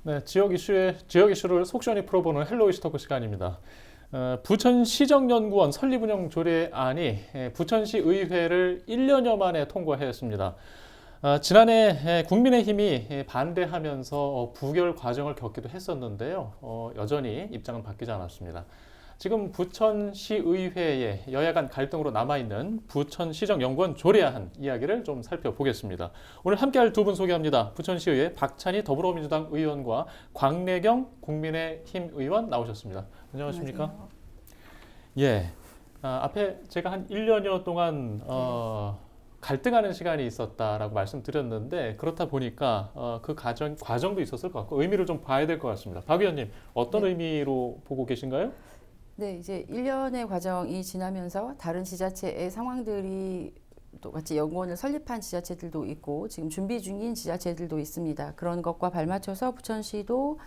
네, 지역 이슈를 속 시원히 풀어보는 헬로이시 토크 시간입니다. 부천시정연구원 설립운영 조례안이 부천시 의회를 1년여 만에 통과했습니다. 지난해 국민의힘이 반대하면서 부결 과정을 겪기도 했었는데요. 여전히 입장은 바뀌지 않았습니다. 지금 부천시의회에 여야 간 갈등으로 남아있는 부천시정연구원 조례안 이야기를 좀 살펴보겠습니다. 오늘 함께할 두 분 소개합니다. 부천시의회 박찬희 더불어민주당 의원과 광래경 국민의힘 의원 나오셨습니다. 안녕하십니까? 안녕하세요. 예. 앞에 제가 한 1년여 동안 갈등하는 시간이 있었다라고 말씀드렸는데 그렇다 보니까 그 과정도 있었을 것 같고 의미를 좀 봐야 될 것 같습니다. 박 의원님 어떤 네. 의미로 보고 계신가요? 네, 이제 1년의 과정이 지나면서 다른 지자체의 상황들이 똑같이 연구원을 설립한 지자체들도 있고 지금 준비 중인 지자체들도 있습니다. 그런 것과 발맞춰서 부천시도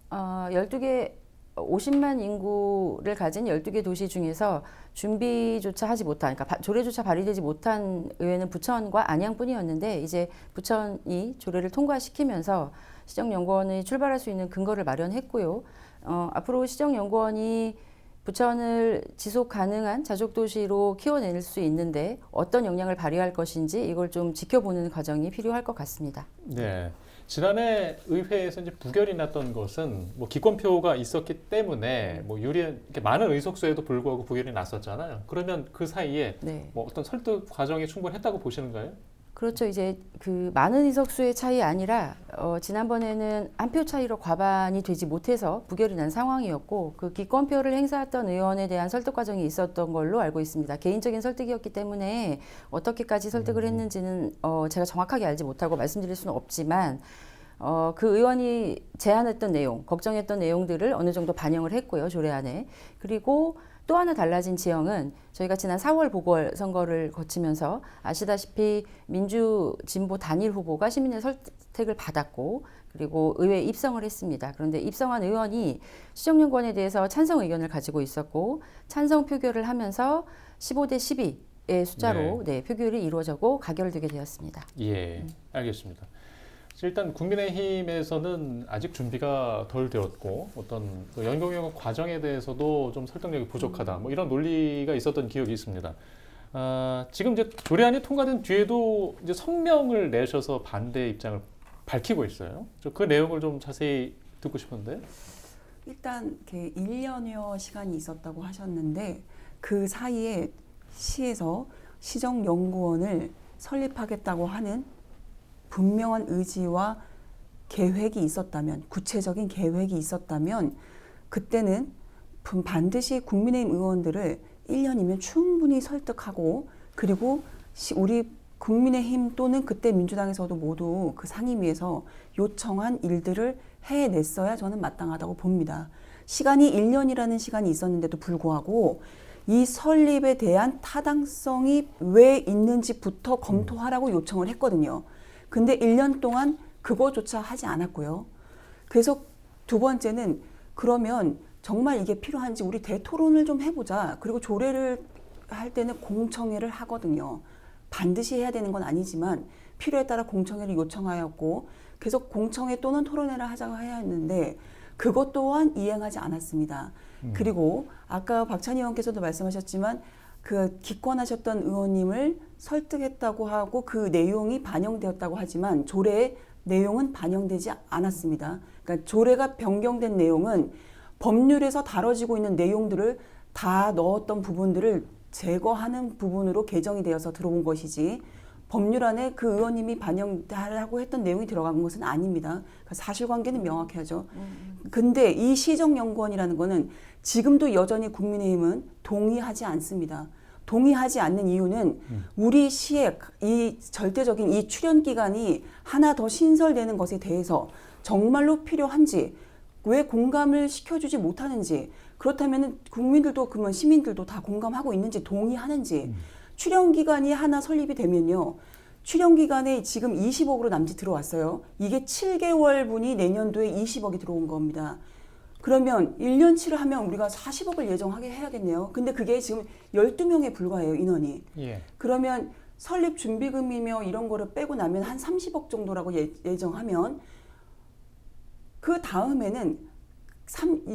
12개 50만 인구를 가진 12개 도시 중에서 준비조차 하지 못한, 그러니까 조례조차 발의되지 못한 의회는 부천과 안양뿐이었는데 이제 부천이 조례를 통과시키면서 시정연구원이 출발할 수 있는 근거를 마련했고요. 앞으로 시정연구원이 부천을 지속 가능한 자족도시로 키워낼 수 있는데 어떤 역량을 발휘할 것인지 이걸 좀 지켜보는 과정이 필요할 것 같습니다. 네. 지난해 의회에서 이제 부결이 났던 것은 뭐 기권표가 있었기 때문에 뭐 이렇게 많은 의석수에도 불구하고 부결이 났었잖아요. 그러면 그 사이에 네. 뭐 어떤 설득 과정이 충분했다고 보시는가요? 그렇죠. 이제 그 많은 의석수의 차이 아니라 지난번에는 한 표 차이로 과반이 되지 못해서 부결이 난 상황이었고 그 기권표를 행사했던 의원에 대한 설득 과정이 있었던 걸로 알고 있습니다. 개인적인 설득이었기 때문에 어떻게까지 설득을 했는지는 제가 정확하게 알지 못하고 말씀드릴 수는 없지만 그 의원이 제안했던 내용, 걱정했던 내용들을 어느 정도 반영을 했고요, 조례안에. 그리고 또 하나 달라진 지형은 저희가 지난 4월 보궐선거를 거치면서 아시다시피 민주 진보 단일 후보가 시민의 선택을 받았고 그리고 의회에 입성을 했습니다. 그런데 입성한 의원이 시정연구원에 대해서 찬성 의견을 가지고 있었고 찬성 표결을 하면서 15대 12의 숫자로 네, 표결이 이루어졌고 가결되게 되었습니다. 예, 알겠습니다. 일단 국민의힘에서는 아직 준비가 덜 되었고 어떤 그 연공영 과정에 대해서도 좀 설득력이 부족하다. 뭐 이런 논리가 있었던 기억이 있습니다. 지금 이제 조례안이 통과된 뒤에도 이제 성명을 내셔서 반대 입장을 밝히고 있어요. 그 내용을 좀 자세히 듣고 싶은데. 일단 1년여 시간이 있었다고 하셨는데 그 사이에 시에서 시정연구원을 설립하겠다고 하는 분명한 의지와 계획이 있었다면, 구체적인 계획이 있었다면 그때는 반드시 국민의힘 의원들을 1년이면 충분히 설득하고 그리고 우리 국민의힘 또는 그때 민주당에서도 모두 그 상임위에서 요청한 일들을 해냈어야 저는 마땅하다고 봅니다. 시간이 1년이라는 시간이 있었는데도 불구하고 이 설립에 대한 타당성이 왜 있는지부터 검토하라고 요청을 했거든요. 근데 1년 동안 그거조차 하지 않았고요. 그래서 두 번째는 그러면 정말 이게 필요한지 우리 대토론을 좀 해보자. 그리고 조례를 할 때는 공청회를 하거든요. 반드시 해야 되는 건 아니지만 필요에 따라 공청회를 요청하였고 계속 공청회 또는 토론회를 하자고 해야 했는데 그것 또한 이행하지 않았습니다. 그리고 아까 박찬희 의원께서도 말씀하셨지만 그 기권하셨던 의원님을 설득했다고 하고 그 내용이 반영되었다고 하지만 조례의 내용은 반영되지 않았습니다. 그러니까 조례가 변경된 내용은 법률에서 다뤄지고 있는 내용들을 다 넣었던 부분들을 제거하는 부분으로 개정이 되어서 들어온 것이지 법률 안에 그 의원님이 반영하라고 했던 내용이 들어간 것은 아닙니다. 그러니까 사실관계는 명확해야죠. 근데 이 시정연구원이라는 거는 지금도 여전히 국민의힘은 동의하지 않습니다. 동의하지 않는 이유는 우리 시의 이 절대적인 이 출연 기간이 하나 더 신설되는 것에 대해서 정말로 필요한지 왜 공감을 시켜주지 못하는지 그렇다면 국민들도 그러면 시민들도 다 공감하고 있는지 동의하는지 출연 기간이 하나 설립이 되면요. 출연 기간에 지금 20억으로 남짓 들어왔어요. 이게 7개월 분이 내년도에 20억이 들어온 겁니다. 그러면 1년치를 하면 우리가 40억을 예정하게 해야겠네요. 근데 그게 지금 12명에 불과해요, 인원이. 예. 그러면 설립 준비금이며 이런 거를 빼고 나면 한 30억 정도라고 예정하면 그 다음에는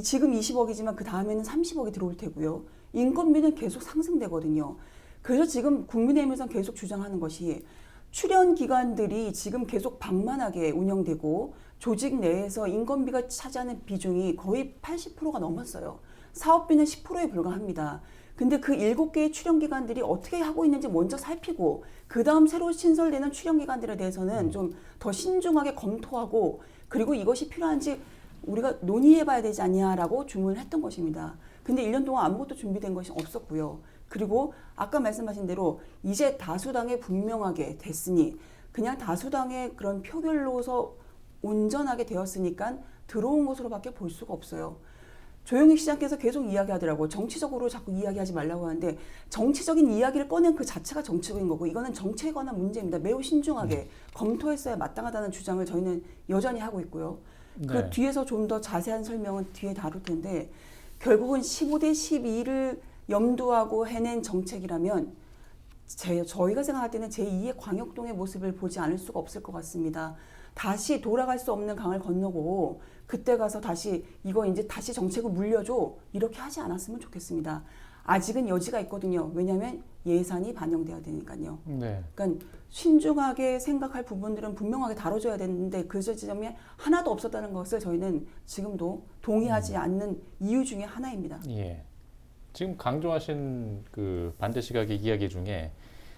지금 20억이지만 그 다음에는 30억이 들어올 테고요. 인건비는 계속 상승되거든요. 그래서 지금 국민의힘에서는 계속 주장하는 것이 출연 기관들이 지금 계속 방만하게 운영되고 조직 내에서 인건비가 차지하는 비중이 거의 80%가 넘었어요. 사업비는 10%에 불과합니다. 근데 그 7개의 출연 기관들이 어떻게 하고 있는지 먼저 살피고 그 다음 새로 신설되는 출연 기관들에 대해서는 좀 더 신중하게 검토하고 그리고 이것이 필요한지 우리가 논의해봐야 되지 않냐라고 주문을 했던 것입니다. 근데 1년 동안 아무것도 준비된 것이 없었고요. 그리고 아까 말씀하신 대로 이제 다수당에 분명하게 됐으니 그냥 다수당의 그런 표결로서 온전하게 되었으니까 들어온 것으로밖에 볼 수가 없어요. 조영익 시장께서 계속 이야기하더라고요. 정치적으로 자꾸 이야기하지 말라고 하는데 정치적인 이야기를 꺼낸 그 자체가 정치적인 거고 이거는 정치에 관한 문제입니다. 매우 신중하게 검토했어야 마땅하다는 주장을 저희는 여전히 하고 있고요. 그 네. 뒤에서 좀 더 자세한 설명은 뒤에 다룰 텐데 결국은 15대 12를 염두하고 해낸 정책이라면 저희가 생각할 때는 제2의 광역동의 모습을 보지 않을 수가 없을 것 같습니다. 다시 돌아갈 수 없는 강을 건너고 그때 가서 다시 이거 이제 다시 정책을 물려줘 이렇게 하지 않았으면 좋겠습니다. 아직은 여지가 있거든요. 왜냐하면 예산이 반영돼야 되니까요. 네. 그러니까 신중하게 생각할 부분들은 분명하게 다뤄줘야 되는데 그 지점에 하나도 없었다는 것을 저희는 지금도 동의하지 않는 이유 중에 하나입니다. 예. 지금 강조하신 그 반대 시각의 이야기 중에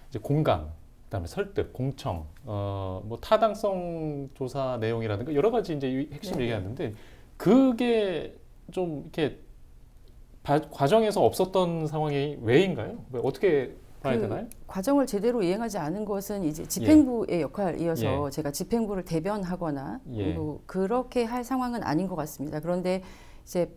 이제 공감, 그다음에 설득, 공청, 뭐 타당성 조사 내용이라든가 여러 가지 이제 핵심 네. 얘기하는데 그게 좀 이렇게 과정에서 없었던 상황이 왜인가요? 어떻게 봐야 되나요? 과정을 제대로 이행하지 않은 것은 이제 집행부의 역할이어서 예. 제가 집행부를 대변하거나 예. 뭐 그렇게 할 상황은 아닌 것 같습니다. 그런데 이제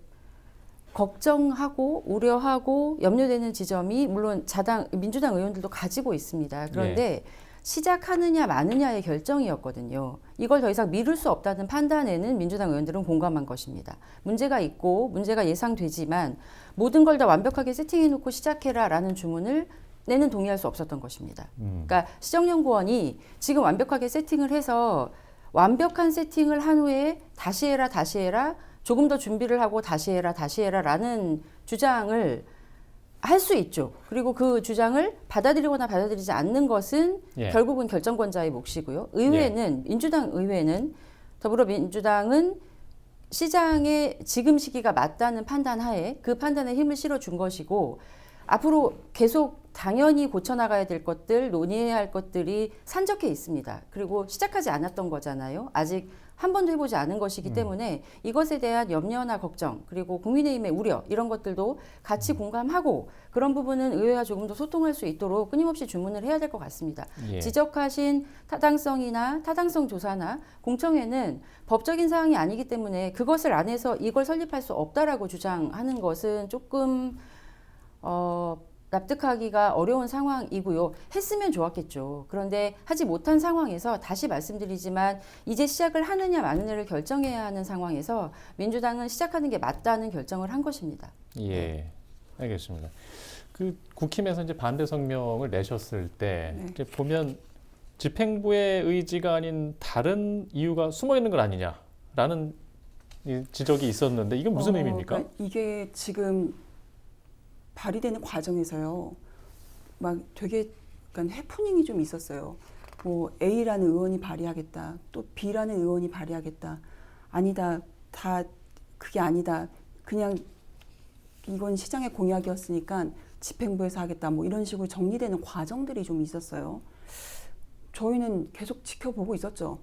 걱정하고 우려하고 염려되는 지점이 물론 민주당 의원들도 가지고 있습니다. 그런데 시작하느냐 마느냐의 결정이었거든요. 이걸 더 이상 미룰 수 없다는 판단에는 민주당 의원들은 공감한 것입니다. 문제가 있고 문제가 예상되지만 모든 걸 다 완벽하게 세팅해놓고 시작해라라는 주문을 내는 동의할 수 없었던 것입니다. 그러니까 시정연구원이 지금 완벽하게 세팅을 해서 완벽한 세팅을 한 후에 다시 해라 조금 더 준비를 하고 다시 해라라는 주장을 할 수 있죠. 그리고 그 주장을 받아들이거나 받아들이지 않는 것은 결국은 결정권자의 몫이고요. 의회는 민주당 의회는 더불어민주당은 시장의 지금 시기가 맞다는 판단하에 그 판단에 힘을 실어준 것이고 앞으로 계속 당연히 고쳐나가야 될 것들, 논의해야 할 것들이 산적해 있습니다. 그리고 시작하지 않았던 거잖아요. 아직 한 번도 해보지 않은 것이기 때문에 이것에 대한 염려나 걱정, 그리고 국민의힘의 우려 이런 것들도 같이 공감하고 그런 부분은 의회와 조금 더 소통할 수 있도록 끊임없이 주문을 해야 될 것 같습니다. 예. 지적하신 타당성이나 타당성 조사나 공청회는 법적인 사항이 아니기 때문에 그것을 안 해서 이걸 설립할 수 없다라고 주장하는 것은 조금 납득하기가 어려운 상황이고요. 했으면 좋았겠죠. 그런데 하지 못한 상황에서 다시 말씀드리지만 이제 시작을 하느냐 마느냐를 결정해야 하는 상황에서 민주당은 시작하는 게 맞다는 결정을 한 것입니다. 예, 알겠습니다. 그 국힘에서 이제 반대 성명을 내셨을 때 이제 보면 집행부의 의지가 아닌 다른 이유가 숨어 있는 것 아니냐라는 지적이 있었는데 이건 무슨 의미입니까? 그러니까 이게 지금 발의되는 과정에서요, 막 되게 그러니까 해프닝이 좀 있었어요. 뭐 A라는 의원이 발의하겠다, 또 B라는 의원이 발의하겠다. 아니다, 다 그게 아니다. 그냥 이건 시장의 공약이었으니까 집행부에서 하겠다. 뭐 이런 식으로 정리되는 과정들이 좀 있었어요. 저희는 계속 지켜보고 있었죠.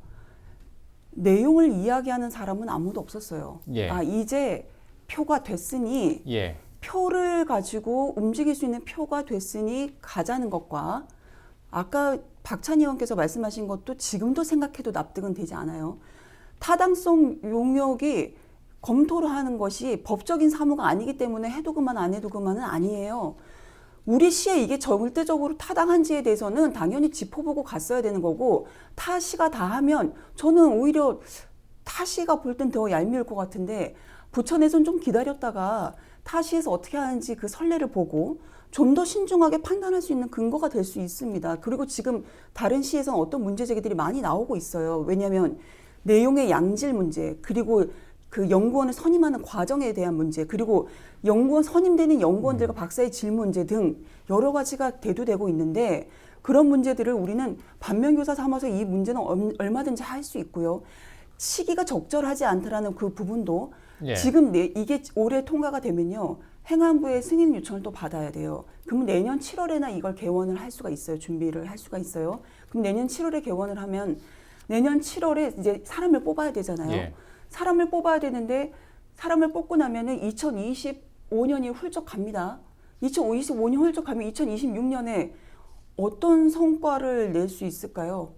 내용을 이야기하는 사람은 아무도 없었어요. 예. 아, 이제 표가 됐으니. 표를 가지고 움직일 수 있는 표가 됐으니 가자는 것과 아까 박찬희 의원께서 말씀하신 것도 지금도 생각해도 납득은 되지 않아요. 타당성 용역이 검토를 하는 것이 법적인 사무가 아니기 때문에 해도 그만 안 해도 그만은 아니에요. 우리 시에 이게 절대적으로 타당한지에 대해서는 당연히 짚어보고 갔어야 되는 거고 타시가 다 하면 저는 오히려 타시가 볼 땐 더 얄미울 것 같은데 부천에서는 좀 기다렸다가 타시에서 어떻게 하는지 그 선례를 보고 좀 더 신중하게 판단할 수 있는 근거가 될 수 있습니다. 그리고 지금 다른 시에서는 어떤 문제 제기들이 많이 나오고 있어요. 왜냐하면 내용의 양질 문제, 그리고 그 연구원을 선임하는 과정에 대한 문제, 그리고 연구원 선임되는 연구원들과 박사의 질 문제 등 여러 가지가 대두되고 있는데 그런 문제들을 우리는 반면교사 삼아서 이 문제는 얼마든지 할 수 있고요. 시기가 적절하지 않다라는 그 부분도 예. 지금 이게 올해 통과가 되면요. 행안부의 승인 요청을 또 받아야 돼요. 그럼 내년 7월에나 이걸 개원을 할 수가 있어요. 준비를 할 수가 있어요. 그럼 내년 7월에 개원을 하면 내년 7월에 이제 사람을 뽑아야 되잖아요. 예. 사람을 뽑아야 되는데 사람을 뽑고 나면은 2025년이 훌쩍 갑니다. 2025년 훌쩍 가면 2026년에 어떤 성과를 낼 수 있을까요?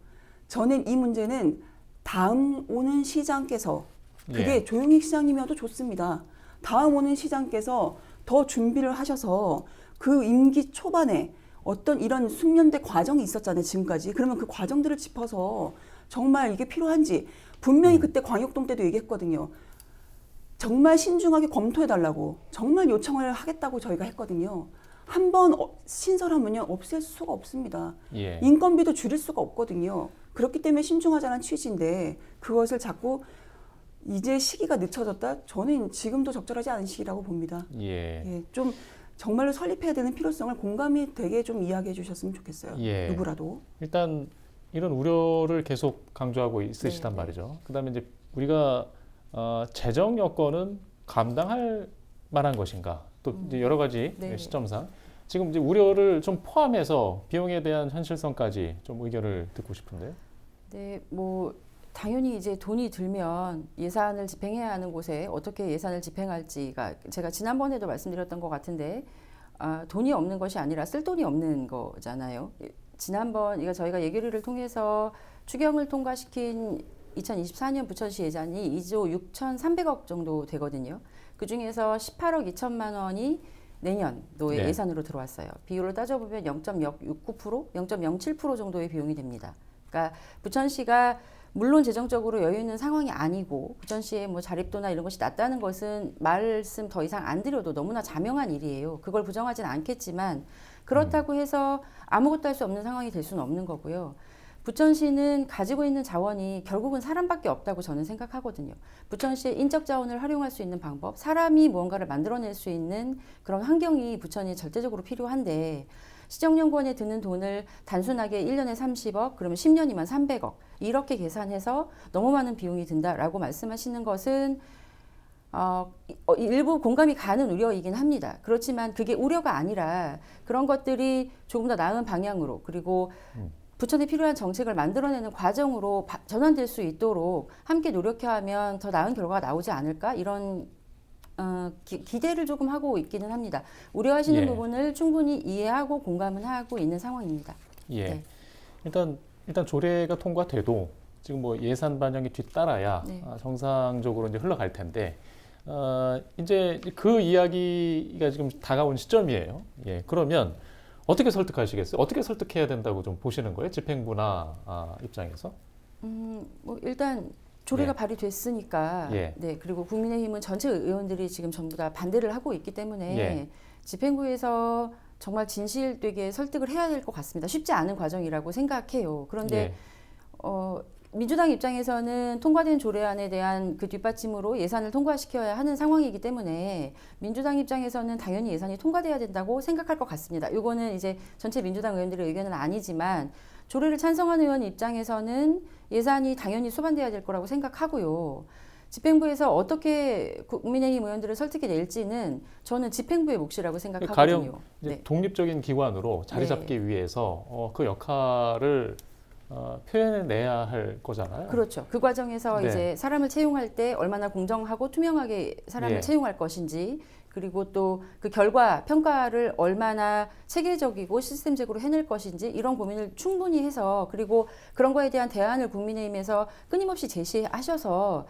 저는 이 문제는 다음 오는 시장께서 그게 예. 조용익 시장님이어도 좋습니다. 다음 오는 시장께서 더 준비를 하셔서 그 임기 초반에 어떤 이런 숙련대 과정이 있었잖아요. 지금까지. 그러면 그 과정들을 짚어서 정말 이게 필요한지 분명히 그때 광역동 때도 얘기했거든요. 정말 신중하게 검토해달라고 정말 요청을 하겠다고 저희가 했거든요. 한번 신설하면요 없앨 수가 없습니다. 예. 인건비도 줄일 수가 없거든요. 그렇기 때문에 신중하자는 취지인데 그것을 자꾸 이제 시기가 늦춰졌다? 저는 지금도 적절하지 않은 시기라고 봅니다. 예. 예, 좀 정말로 설립해야 되는 필요성을 공감이 되게 좀 이야기해 주셨으면 좋겠어요. 예. 누구라도. 일단 이런 우려를 계속 강조하고 있으시단 네, 말이죠. 그다음에 이제 우리가 재정 여건은 감당할 만한 것인가? 또 이제 여러 가지 네. 시점상 지금 이제 우려를 좀 포함해서 비용에 대한 현실성까지 좀 의견을 듣고 싶은데요. 네, 뭐 당연히 이제 돈이 들면 예산을 집행해야 하는 곳에 어떻게 예산을 집행할지가 제가 지난번에도 말씀드렸던 것 같은데 돈이 없는 것이 아니라 쓸 돈이 없는 거잖아요. 지난번 이거 저희가 예결위를 통해서 추경을 통과시킨 2024년 부천시 예산이 2조 6,300억 정도 되거든요. 그 중에서 18억 2천만 원이 내년도에 네. 예산으로 들어왔어요. 비율을 따져보면 0.69%, 0.07% 정도의 비용이 됩니다. 그러니까 부천시가 물론 재정적으로 여유 있는 상황이 아니고 부천시의 뭐 자립도나 이런 것이 낮다는 것은 말씀 더 이상 안 드려도 너무나 자명한 일이에요. 그걸 부정하진 않겠지만 그렇다고 해서 아무것도 할 수 없는 상황이 될 수는 없는 거고요. 부천시는 가지고 있는 자원이 결국은 사람밖에 없다고 저는 생각하거든요. 부천시의 인적 자원을 활용할 수 있는 방법, 사람이 무언가를 만들어낼 수 있는 그런 환경이 부천이 절대적으로 필요한데 시정연구원에 드는 돈을 단순하게 1년에 30억, 그러면 10년이면 300억 이렇게 계산해서 너무 많은 비용이 든다라고 말씀하시는 것은 일부 공감이 가는 우려이긴 합니다. 그렇지만 그게 우려가 아니라 그런 것들이 조금 더 나은 방향으로 그리고 부천에 필요한 정책을 만들어내는 과정으로 전환될 수 있도록 함께 노력하면 더 나은 결과가 나오지 않을까 이런 기대를 조금 하고 있기는 합니다. 우려하시는 예. 부분을 충분히 이해하고 공감은 하고 있는 상황입니다. 예. 네. 일단 조례가 통과돼도 지금 뭐 예산 반영이 뒤따라야 네. 정상적으로 이제 흘러갈 텐데 이제 그 이야기가 지금 다가온 시점이에요. 예. 그러면 어떻게 설득하시겠어요? 어떻게 설득해야 된다고 좀 보시는 거예요? 집행부나 입장에서? 뭐 일단 조례가 예. 발의됐으니까 예. 네 그리고 국민의힘은 전체 의원들이 지금 전부 다 반대를 하고 있기 때문에 예. 집행부에서 정말 진실되게 설득을 해야 될 것 같습니다. 쉽지 않은 과정이라고 생각해요. 그런데 예. 민주당 입장에서는 통과된 조례안에 대한 그 뒷받침으로 예산을 통과시켜야 하는 상황이기 때문에 민주당 입장에서는 당연히 예산이 통과돼야 된다고 생각할 것 같습니다. 이거는 이제 전체 민주당 의원들의 의견은 아니지만 조례를 찬성하는 의원 입장에서는 예산이 당연히 수반돼야 될 거라고 생각하고요. 집행부에서 어떻게 국민의힘 의원들을 설득해 낼지는 저는 집행부의 몫이라고 생각하거든요. 가령 이제 네. 독립적인 기관으로 자리 잡기 위해서 그 역할을 표현해내야 할 거잖아요. 그렇죠. 그 과정에서 네. 이제 사람을 채용할 때 얼마나 공정하고 투명하게 사람을 예. 채용할 것인지 그리고 또 그 결과 평가를 얼마나 체계적이고 시스템적으로 해낼 것인지 이런 고민을 충분히 해서 그리고 그런 거에 대한 대안을 국민의힘에서 끊임없이 제시하셔서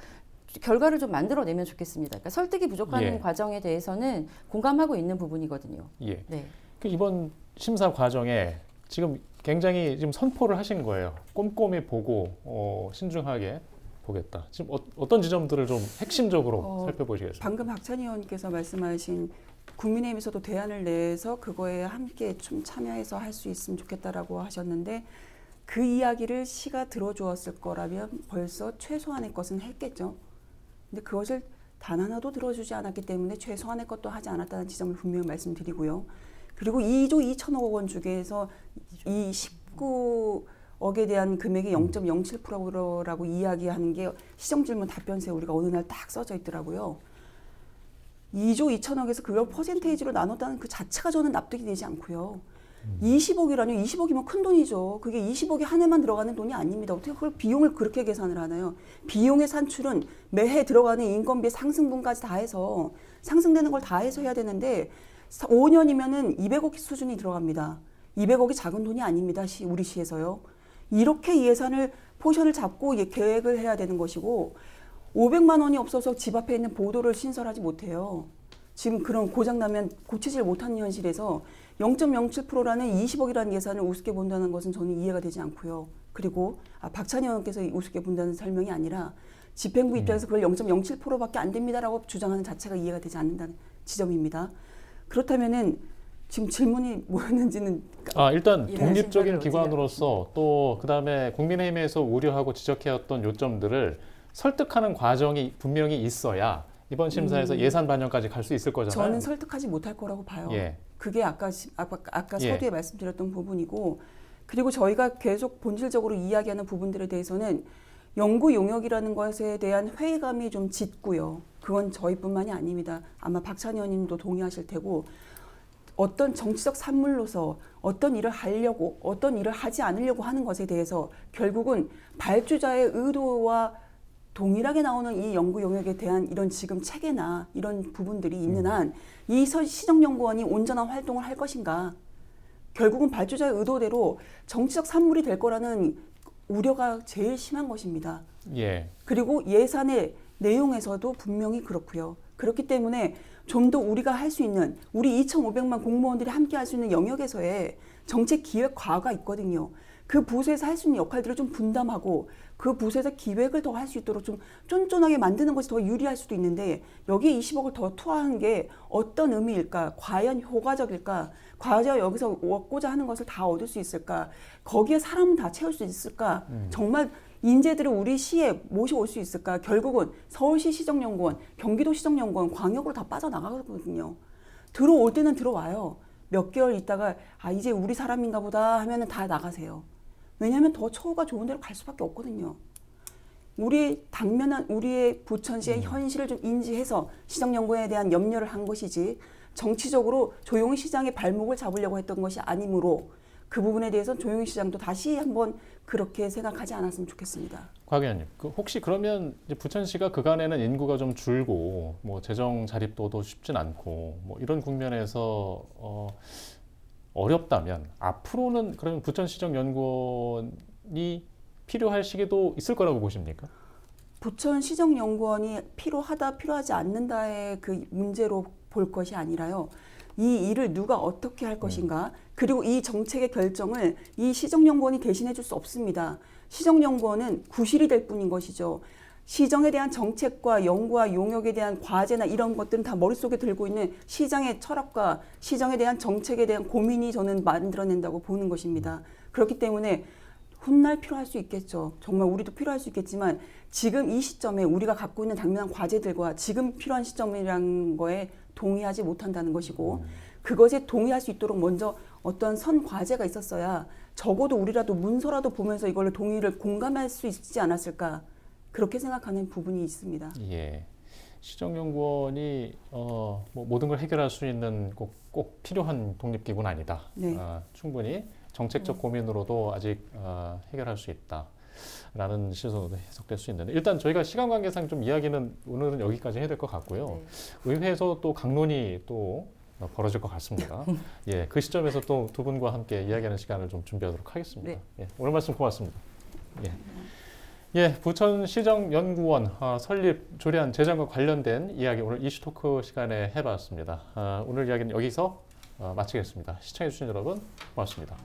결과를 좀 만들어내면 좋겠습니다. 그러니까 설득이 부족하는 예. 과정에 대해서는 공감하고 있는 부분이거든요. 예. 네. 그 이번 심사 과정에 지금 굉장히 지금 선포를 하신 거예요. 꼼꼼히 보고 신중하게 보겠다. 지금 어떤 지점들을 좀 핵심적으로 살펴보시겠습니까? 방금 박찬희 의원께서 말씀하신 국민의힘에서도 대안을 내서 그거에 함께 좀 참여해서 할 수 있으면 좋겠다라고 하셨는데 그 이야기를 시가 들어주었을 거라면 벌써 최소한의 것은 했겠죠. 근데 그것을 단 하나도 들어주지 않았기 때문에 최소한의 것도 하지 않았다는 지점을 분명히 말씀드리고요. 그리고 2조 2천억 원 중에서 이 19억에 대한 금액이 0.07%라고 이야기하는 게 시정질문 답변서에 우리가 어느 날 딱 써져 있더라고요. 2조 2천억에서 그걸 퍼센테이지로 나눴다는 그 자체가 저는 납득이 되지 않고요. 20억이라뇨. 20억이면 큰 돈이죠. 그게 20억이 한 해만 들어가는 돈이 아닙니다. 어떻게 그걸 비용을 그렇게 계산을 하나요? 비용의 산출은 매해 들어가는 인건비 상승분까지 다 해서 상승되는 걸 다 해서 해야 되는데 5년이면은 200억 수준이 들어갑니다. 200억이 작은 돈이 아닙니다. 우리 시에서요. 이렇게 예산을 포션을 잡고 계획을 해야 되는 것이고 500만 원이 없어서 집 앞에 있는 보도를 신설하지 못해요. 지금 그런 고장나면 고치질 못하는 현실에서 0.07%라는 20억이라는 예산을 우습게 본다는 것은 저는 이해가 되지 않고요. 그리고 박찬희 의원께서 우습게 본다는 설명이 아니라 집행부 입장에서 그걸 0.07%밖에 안 됩니다라고 주장하는 자체가 이해가 되지 않는다는 지점입니다. 그렇다면은 지금 질문이 뭐였는지는 일단 독립적인 생각을 기관으로서 또 그다음에 국민의힘에서 우려하고 지적해왔던 요점들을 설득하는 과정이 분명히 있어야 이번 심사에서 예산 반영까지 갈 수 있을 거잖아요. 저는 설득하지 못할 거라고 봐요. 예. 그게 아까 예. 서두에 말씀드렸던 부분이고, 그리고 저희가 계속 본질적으로 이야기하는 부분들에 대해서는 연구 용역이라는 것에 대한 회의감이 좀 짙고요. 그건 저희뿐만이 아닙니다. 아마 박찬희 의원님도 동의하실 테고, 어떤 정치적 산물로서 어떤 일을 하려고 어떤 일을 하지 않으려고 하는 것에 대해서 결국은 발주자의 의도와 동일하게 나오는 이 연구 용역에 대한 이런 지금 체계나 이런 부분들이 있는 한 이 시정연구원이 온전한 활동을 할 것인가, 결국은 발주자의 의도대로 정치적 산물이 될 거라는 우려가 제일 심한 것입니다. 예. 그리고 예산의 내용에서도 분명히 그렇고요. 그렇기 때문에 좀 더 우리가 할 수 있는, 우리 2,500만 공무원들이 함께 할 수 있는 영역에서의 정책 기획과가 있거든요. 그 부서에서 할 수 있는 역할들을 좀 분담하고 그 부서에서 기획을 더 할 수 있도록 좀 쫀쫀하게 만드는 것이 더 유리할 수도 있는데, 여기에 20억을 더 투하하는 게 어떤 의미일까? 과연 효과적일까? 과연 여기서 얻고자 하는 것을 다 얻을 수 있을까? 거기에 사람은 다 채울 수 있을까? 정말 인재들을 우리 시에 모셔올 수 있을까? 결국은 서울시 시정연구원, 경기도 시정연구원, 광역으로 다 빠져나가거든요. 들어올 때는 들어와요. 몇 개월 있다가 이제 우리 사람인가 보다 하면은 다 나가세요. 왜냐하면 더 처우가 좋은 데로 갈 수밖에 없거든요. 우리 당면한 우리의 부천시의 현실을 좀 인지해서 시정연구원에 대한 염려를 한 것이지, 정치적으로 조용희 시장의 발목을 잡으려고 했던 것이 아니므로 그 부분에 대해서 조용희 시장도 다시 한번 그렇게 생각하지 않았으면 좋겠습니다. 곽 의원님, 혹시 그러면 이제 부천시가 그간에는 인구가 좀 줄고 뭐 재정 자립도도 쉽진 않고 뭐 이런 국면에서 어렵다면 앞으로는 그러면 부천시정연구원이 필요할 시기도 있을 거라고 보십니까? 부천시정연구원이 필요하다 필요하지 않는다의 그 문제로 볼 것이 아니라요. 이 일을 누가 어떻게 할 것인가, 그리고 이 정책의 결정을 이 시정연구원이 대신해 줄 수 없습니다. 시정연구원은 구실이 될 뿐인 것이죠. 시정에 대한 정책과 연구와 용역에 대한 과제나 이런 것들은 다 머릿속에 들고 있는 시장의 철학과 시정에 대한 정책에 대한 고민이 저는 만들어낸다고 보는 것입니다. 그렇기 때문에 훗날 필요할 수 있겠죠. 정말 우리도 필요할 수 있겠지만 지금 이 시점에 우리가 갖고 있는 당면한 과제들과 지금 필요한 시점이라는 거에 동의하지 못한다는 것이고, 그것에 동의할 수 있도록 먼저 어떤 선 과제가 있었어야 적어도 우리라도 문서라도 보면서 이걸로 동의를 공감할 수 있지 않았을까, 그렇게 생각하는 부분이 있습니다. 예. 시정연구원이 뭐 모든 걸 해결할 수 있는 꼭 필요한 독립기구는 아니다. 네. 충분히 정책적 고민으로도 아직 해결할 수 있다라는 시선으로 해석될 수 있는데, 일단 저희가 시간 관계상 좀 이야기는 오늘은 여기까지 해야 될 것 같고요. 네. 의회에서 또 강론이 또 벌어질 것 같습니다. 예, 그 시점에서 또 두 분과 함께 이야기하는 시간을 좀 준비하도록 하겠습니다. 네. 예, 오늘 말씀 고맙습니다. 예. 예, 부천시정연구원 설립 조례안 제정과 관련된 이야기 오늘 이슈토크 시간에 해봤습니다. 오늘 이야기는 여기서 마치겠습니다. 시청해주신 여러분 고맙습니다.